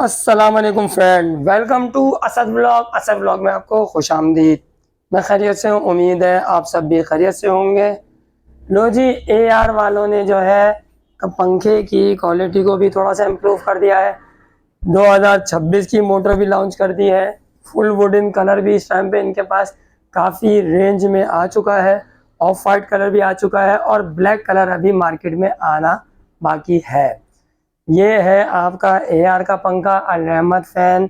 अस्सलाम वालेकुम friend, welcome to Asad blog. Asad blog में आपको खुश आमदीद। मैं खैरियत से हूँ, उम्मीद है आप सब भी खैरियत से होंगे। लो जी, AR वालों ने जो है पंखे की क्वालिटी को भी थोड़ा सा इम्प्रूव कर दिया है। 2026 की मोटर भी लॉन्च कर दी है। फुल वुडन कलर भी इस टाइम पे इनके पास काफ़ी रेंज में आ चुका है। ऑफ वाइट कलर भी आ चुका है और ब्लैक कलर अभी मार्केट में आना बाकी है। ये है आपका AR का पंखा अल रहमत फ़ैन।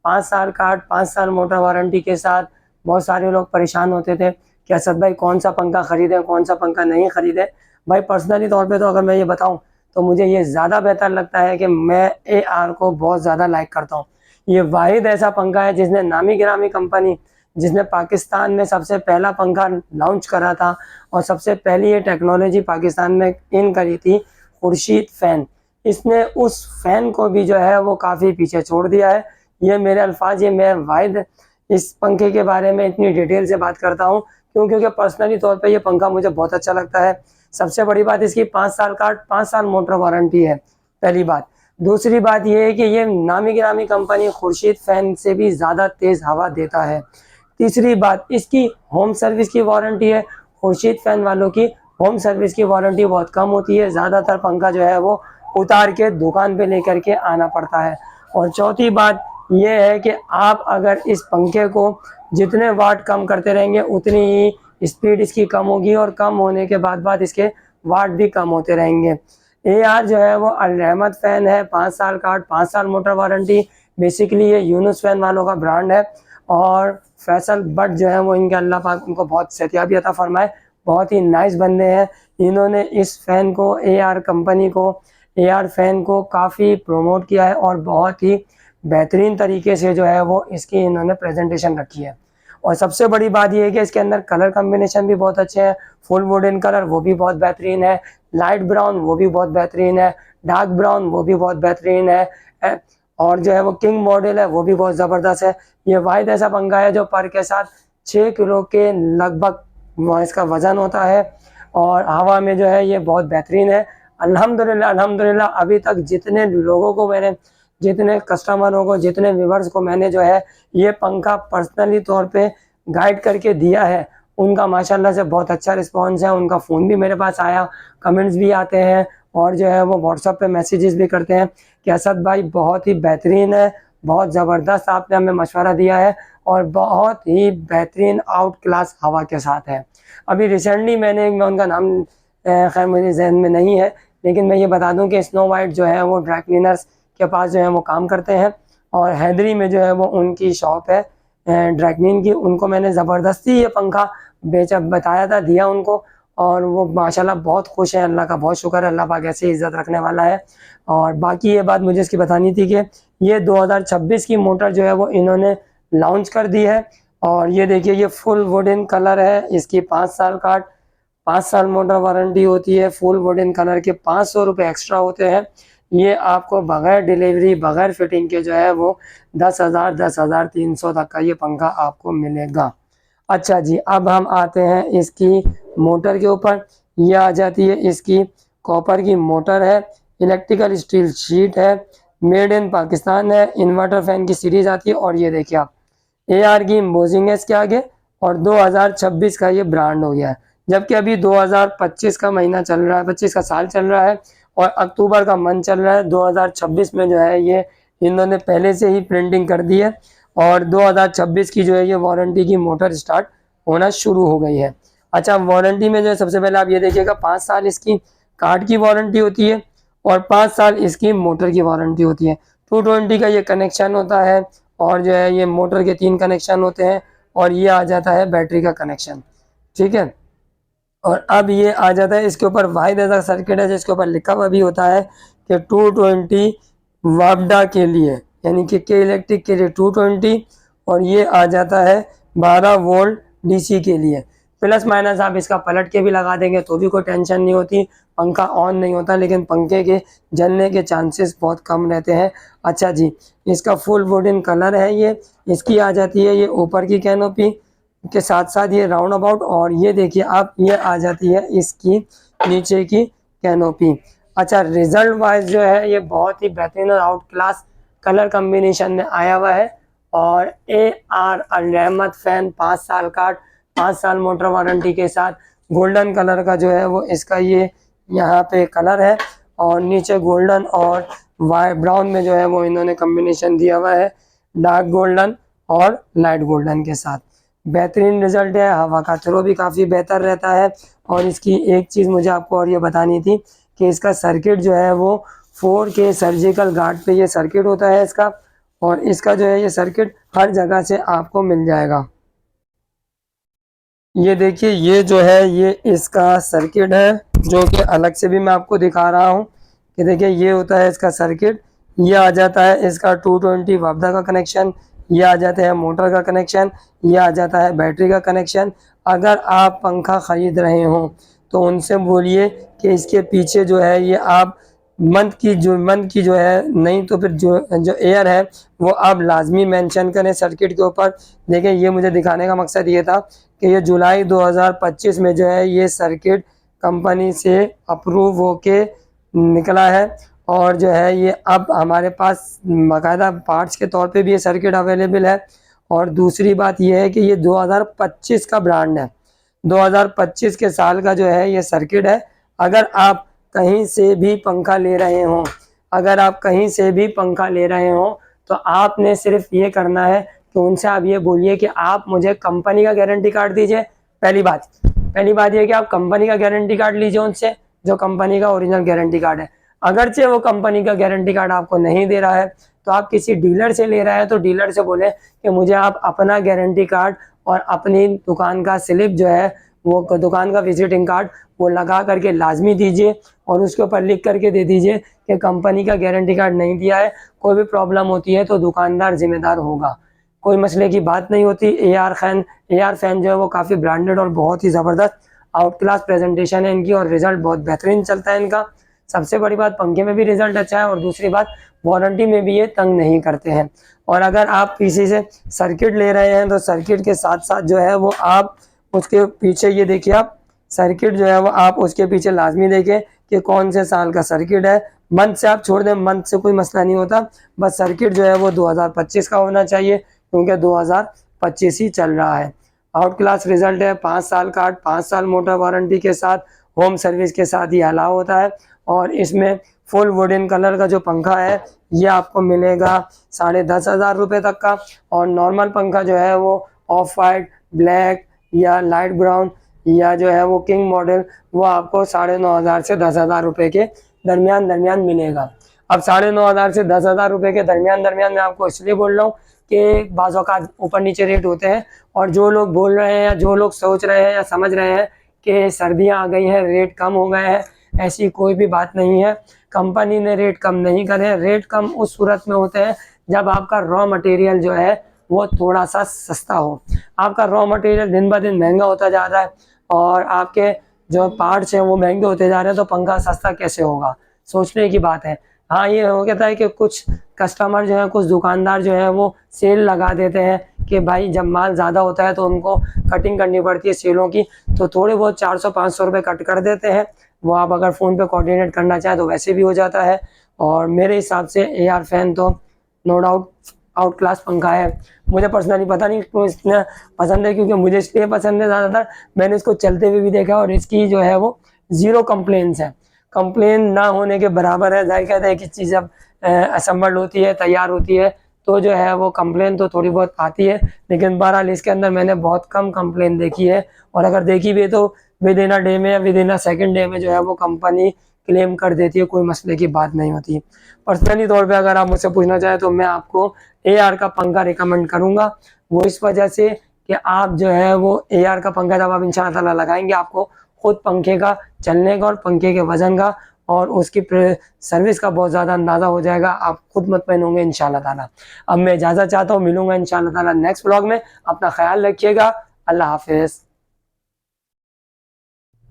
5 साल का 5 साल मोटर वारंटी के साथ। बहुत सारे लोग परेशान होते थे कि असद भाई कौन सा पंखा ख़रीदें, कौन सा पंखा नहीं ख़रीदें। भाई पर्सनली तौर पे तो अगर मैं ये बताऊं तो मुझे ये ज़्यादा बेहतर लगता है कि मैं AR को बहुत ज़्यादा लाइक करता हूँ। ये वाहिद ऐसा पंखा है जिसने नामी गिरामी कंपनी, जिसने पाकिस्तान में सबसे पहला पंखा लॉन्च करा था और सबसे पहली ये टेक्नोलॉजी पाकिस्तान में इन करी थी, खुर्शीद फ़ैन। इसने उस फ़ैन को भी जो है वो काफ़ी पीछे छोड़ दिया है। ये मेरे अल्फाज, ये मैं वाहिद इस पंखे के बारे में इतनी डिटेल से बात करता हूँ क्योंकि पर्सनली तौर पे ये पंखा मुझे बहुत अच्छा लगता है। सबसे बड़ी बात इसकी 5 साल मोटर वारंटी है, पहली बात। दूसरी बात ये है कि ये नामी गिरामी कंपनी खुर्शीद फ़ैन से भी ज़्यादा तेज़ हवा देता है। तीसरी बात, इसकी होम सर्विस की वारंटी है। खुर्शीद फ़ैन वालों की होम सर्विस की वारंटी बहुत कम होती है। ज़्यादातर पंखा जो है वो उतार के दुकान पे लेकर के आना पड़ता है। और चौथी बात ये है कि आप अगर इस पंखे को जितने वाट कम करते रहेंगे उतनी ही स्पीड इसकी कम होगी और कम होने के बाद इसके वाट भी कम होते रहेंगे। AR जो है वो अल रहमत फ़ैन है। 5 साल का 5 साल मोटर वारंटी। बेसिकली ये यूनुस फ़ैन वालों का ब्रांड है और फैसल बट जो है वो इनके अल्लाह पाक उनको बहुत सेहतियाबी अता फरमाए। बहुत ही नाइस बंदे हैं। इन्होंने इस फ़ैन को, AR कंपनी को, AR फ़ैन को काफ़ी प्रमोट किया है और बहुत ही बेहतरीन तरीके से जो है वो इसकी इन्होंने प्रेजेंटेशन रखी है। और सबसे बड़ी बात ये है कि इसके अंदर कलर कम्बिनेशन भी बहुत अच्छे हैं। फुल वुडन कलर वो भी बहुत बेहतरीन है, लाइट ब्राउन वो भी बहुत बेहतरीन है, डार्क ब्राउन वो भी बहुत बेहतरीन है और जो है वो किंग मॉडल है वो भी बहुत ज़बरदस्त है। ये वाहिद ऐसा पंखा है जो पर के साथ 6 किलो के लगभग इसका वज़न होता है और हवा में जो है ये बहुत बेहतरीन है। अल्हम्दुलिल्लाह अभी तक जितने लोगों को मैंने, जितने कस्टमरों को, जितने व्यूवर्स को मैंने जो है ये पंखा पर्सनली तौर पे गाइड करके दिया है, उनका माशाल्लाह से बहुत अच्छा रिस्पांस है। उनका फ़ोन भी मेरे पास आया, कमेंट्स भी आते हैं और जो है वो व्हाट्सएप पे मैसेजेस भी करते हैं कि असद भाई बहुत ही बेहतरीन है, बहुत ज़बरदस्त आपने हमें मशवरा दिया है और बहुत ही बेहतरीन आउट क्लास हवा के साथ है। अभी रिसेंटली मैं उनका नाम खैर मुझे ज़हन में नहीं है, लेकिन मैं ये बता दूं कि स्नो वाइट जो है वो ड्राई क्लीनर्स के पास जो है वो काम करते हैं और हैदरी में जो है वो उनकी शॉप है ड्राई क्लीन की। उनको मैंने ज़बरदस्ती ये पंखा बेचा, बताया था, दिया उनको और वो माशाल्लाह बहुत खुश हैं। अल्लाह का बहुत शुक्र है, अल्लाह पाक ऐसे इज़्ज़त रखने वाला है। और बाकी ये बात मुझे इसकी बतानी थी कि ये 2026 की मोटर जो है वो इन्होंने लॉन्च कर दी है और ये देखिए ये फुल वुडन कलर है। इसकी 5 साल मोटर वारंटी होती है। फुल वुडन कलर के 500 रुपये एक्स्ट्रा होते हैं। ये आपको बगैर डिलीवरी, बगैर फिटिंग के जो है वो 10,300 तक का ये पंखा आपको मिलेगा। अच्छा जी, अब हम आते हैं इसकी मोटर के ऊपर। ये आ जाती है इसकी कॉपर की मोटर है, इलेक्ट्रिकल स्टील शीट है, मेड इन पाकिस्तान है, इन्वर्टर फैन की सीरीज आती है और ये देखिए आप AR की एम्बोसिंग है इसके आगे और 2026 का ये ब्रांड हो गया है। जबकि अभी 2025 का महीना चल रहा है, 25 का साल चल रहा है और अक्टूबर का मंथ चल रहा है। 2026 में जो है ये इन्होंने पहले से ही प्रिंटिंग कर दी है और 2026 की जो है ये वारंटी की मोटर स्टार्ट होना शुरू हो गई है। अच्छा, वारंटी में जो है सबसे पहले आप ये देखिएगा 5 साल इसकी कार्ड की वारंटी होती है और 5 साल इसकी मोटर की वारंटी होती है। 220 का ये कनेक्शन होता है और जो है ये मोटर के 3 कनेक्शन होते हैं और ये आ जाता है बैटरी का कनेक्शन, ठीक है। और अब ये आ जाता है इसके ऊपर वाहिद ऐसा सर्किट है जिसके ऊपर लिखा हुआ भी होता है कि 220 वापडा के लिए, यानी कि के इलेक्ट्रिक के लिए 220 और ये आ जाता है 12 वोल्ट DC के लिए। प्लस माइनस आप इसका पलट के भी लगा देंगे तो भी कोई टेंशन नहीं होती, पंखा ऑन नहीं होता, लेकिन पंखे के जलने के चांसेस बहुत कम रहते हैं। अच्छा जी, इसका फुल वुडन कलर है ये। इसकी आ जाती है ये ऊपर की कैनोपी के साथ साथ ये राउंड अबाउट और ये देखिए आप ये आ जाती है इसकी नीचे की कैनोपी। अच्छा, रिजल्ट वाइज जो है ये बहुत ही बेहतरीन और आउट क्लास कलर कम्बिनेशन में आया हुआ है। और AR अल रहमत फैन 5 साल का 5 साल मोटर वारंटी के साथ गोल्डन कलर का जो है वो इसका ये यहाँ पे कलर है, और नीचे गोल्डन और वाइट ब्राउन में जो है वो इन्होंने कम्बिनेशन दिया हुआ है, डार्क गोल्डन और लाइट गोल्डन के साथ। बेहतरीन रिजल्ट है, हवा का थ्रो भी काफ़ी बेहतर रहता है। और इसकी एक चीज़ मुझे आपको और ये बतानी थी कि इसका सर्किट जो है वो 4K सर्जिकल गार्ड पे ये सर्किट होता है इसका, और इसका जो है ये सर्किट हर जगह से आपको मिल जाएगा। ये देखिए, ये जो है ये इसका सर्किट है, जो कि अलग से भी मैं आपको दिखा रहा हूँ कि देखिए ये होता है इसका सर्किट। ये आ जाता है इसका 220 वापदा का कनेक्शन, ये आ जाता है मोटर का कनेक्शन, ये आ जाता है बैटरी का कनेक्शन। अगर आप पंखा ख़रीद रहे हो तो उनसे बोलिए कि इसके पीछे जो है ये आप मंथ की जो है, नहीं तो फिर जो एयर है वो आप लाजमी मेंशन करें सर्किट के ऊपर। देखिए, ये मुझे दिखाने का मकसद ये था कि ये जुलाई 2025 में जो है ये सर्किट कंपनी से अप्रूव होके निकला है, और जो है ये अब हमारे पास बाकायदा पार्ट्स के तौर पे भी ये सर्किट अवेलेबल है। और दूसरी बात ये है कि ये 2025 का ब्रांड है, 2025 के साल का जो है ये सर्किट है। अगर आप कहीं से भी पंखा ले रहे हो, अगर आप कहीं से भी पंखा ले रहे हो तो आपने सिर्फ ये करना है कि उनसे आप ये बोलिए कि आप मुझे कंपनी का गारंटी कार्ड दीजिए। पहली बात ये कि आप कंपनी का गारंटी कार्ड लीजिए उनसे, जो कंपनी का ओरिजिनल गारंटी कार्ड है। अगरचे वो कंपनी का गारंटी कार्ड आपको नहीं दे रहा है तो आप किसी डीलर से ले रहे हैं तो डीलर से बोले कि मुझे आप अपना गारंटी कार्ड और अपनी दुकान का स्लिप जो है वो दुकान का विजिटिंग कार्ड वो लगा करके लाजमी दीजिए, और उसके ऊपर लिख करके दे दीजिए कि कंपनी का गारंटी कार्ड नहीं दिया है, कोई भी प्रॉब्लम होती है तो दुकानदार जिम्मेदार होगा, कोई मसले की बात नहीं होती। AR फैन जो है वो काफ़ी ब्रांडेड और बहुत ही ज़बरदस्त आउट क्लास प्रेजेंटेशन है इनकी, और रिजल्ट बहुत बेहतरीन चलता है इनका। सबसे बड़ी बात, पंखे में भी रिजल्ट अच्छा है, और दूसरी बात वारंटी में भी ये तंग नहीं करते हैं। और अगर आप किसी से सर्किट ले रहे हैं तो सर्किट के साथ साथ जो है वो आप उसके पीछे ये देखिए, आप सर्किट जो है वो आप उसके पीछे लाजमी देखें कि कौन से साल का सर्किट है। मंथ से आप छोड़ दें, मंथ से कोई मसला नहीं होता, बस सर्किट जो है वो 2025 का होना चाहिए, क्योंकि 2025 ही चल रहा है। आउट क्लास रिजल्ट है, 5 साल का 5 साल मोटर वारंटी के साथ, होम सर्विस के साथ ये अलाउ होता है। और इसमें फुल वुडन कलर का जो पंखा है ये आपको मिलेगा 10,500 रुपये तक का, और नॉर्मल पंखा जो है वो ऑफ वाइट, ब्लैक या लाइट ब्राउन या जो है वो किंग मॉडल वो आपको 9,500 से 10,000 रुपये के दरमियान मिलेगा। अब 9,500 से 10,000 रुपये के दरमियान मैं आपको इसलिए बोल रहा हूँ कि बाज़ औक़ात ऊपर नीचे रेट होते हैं, और जो लोग बोल रहे हैं या जो लोग सोच रहे हैं या समझ रहे हैं कि सर्दियाँ आ गई हैं रेट कम हो गए हैं, ऐसी कोई भी बात नहीं है। कंपनी ने रेट कम नहीं करे, रेट कम उस सूरत में होते हैं जब आपका रॉ मटेरियल जो है वो थोड़ा सा सस्ता हो। आपका रॉ मटेरियल दिन ब दिन महंगा होता जा रहा है और आपके जो पार्ट्स हैं वो महंगे होते जा रहे हैं, तो पंखा सस्ता कैसे होगा, सोचने की बात है। हाँ, ये हो गया है कि कुछ कस्टमर जो है, कुछ दुकानदार जो है वो सेल लगा देते हैं कि भाई जब माल ज़्यादा होता है तो उनको कटिंग करनी पड़ती है सेलों की, तो थोड़े बहुत 400-500 रुपये कट कर देते हैं। वो आप अगर फ़ोन पे कोऑर्डिनेट करना चाहें तो वैसे भी हो जाता है। और मेरे हिसाब से AR फैन तो नो डाउट आउट क्लास पंखा है। मुझे पर्सनली पता नहीं क्यों इतना पसंद है, क्योंकि मुझे इसलिए पसंद है, ज़्यादातर मैंने इसको चलते हुए भी देखा और इसकी जो है वो 0 कंप्लेंट्स है। कंप्लेन ना होने के बराबर है। जाहिर कहते हैं कि चीज़ जब असम्बल्ड होती है, तैयार होती है, तो जो है वो कंप्लेन तो थोड़ी बहुत आती है, लेकिन बहरहाल इसके अंदर मैंने बहुत कम कंप्लेन देखी है। और अगर देखी भी तो विद इन अ डे में या with in a second day में जो है वो कंपनी क्लेम कर देती है, कोई मसले की बात नहीं होती। पर्सनली तौर पे अगर आप मुझसे पूछना चाहें तो मैं आपको AR का पंखा रिकमेंड करूँगा, वो इस वजह से कि आप जो है वो AR का पंखा जब आप इंशाअल्लाह ताला लगाएंगे, आपको खुद पंखे का चलने का और पंखे के वज़न का और उसकी सर्विस का बहुत ज़्यादा अंदाज़ा हो जाएगा, आप खुद मुतमईन होंगे इंशाअल्लाह ताला। अब मैं इजाज़त चाहता हूँ, मिलूँगा इंशाअल्लाह ताला नेक्स्ट व्लॉग में। अपना ख्याल रखिएगा, अल्लाह हाफ़िज़।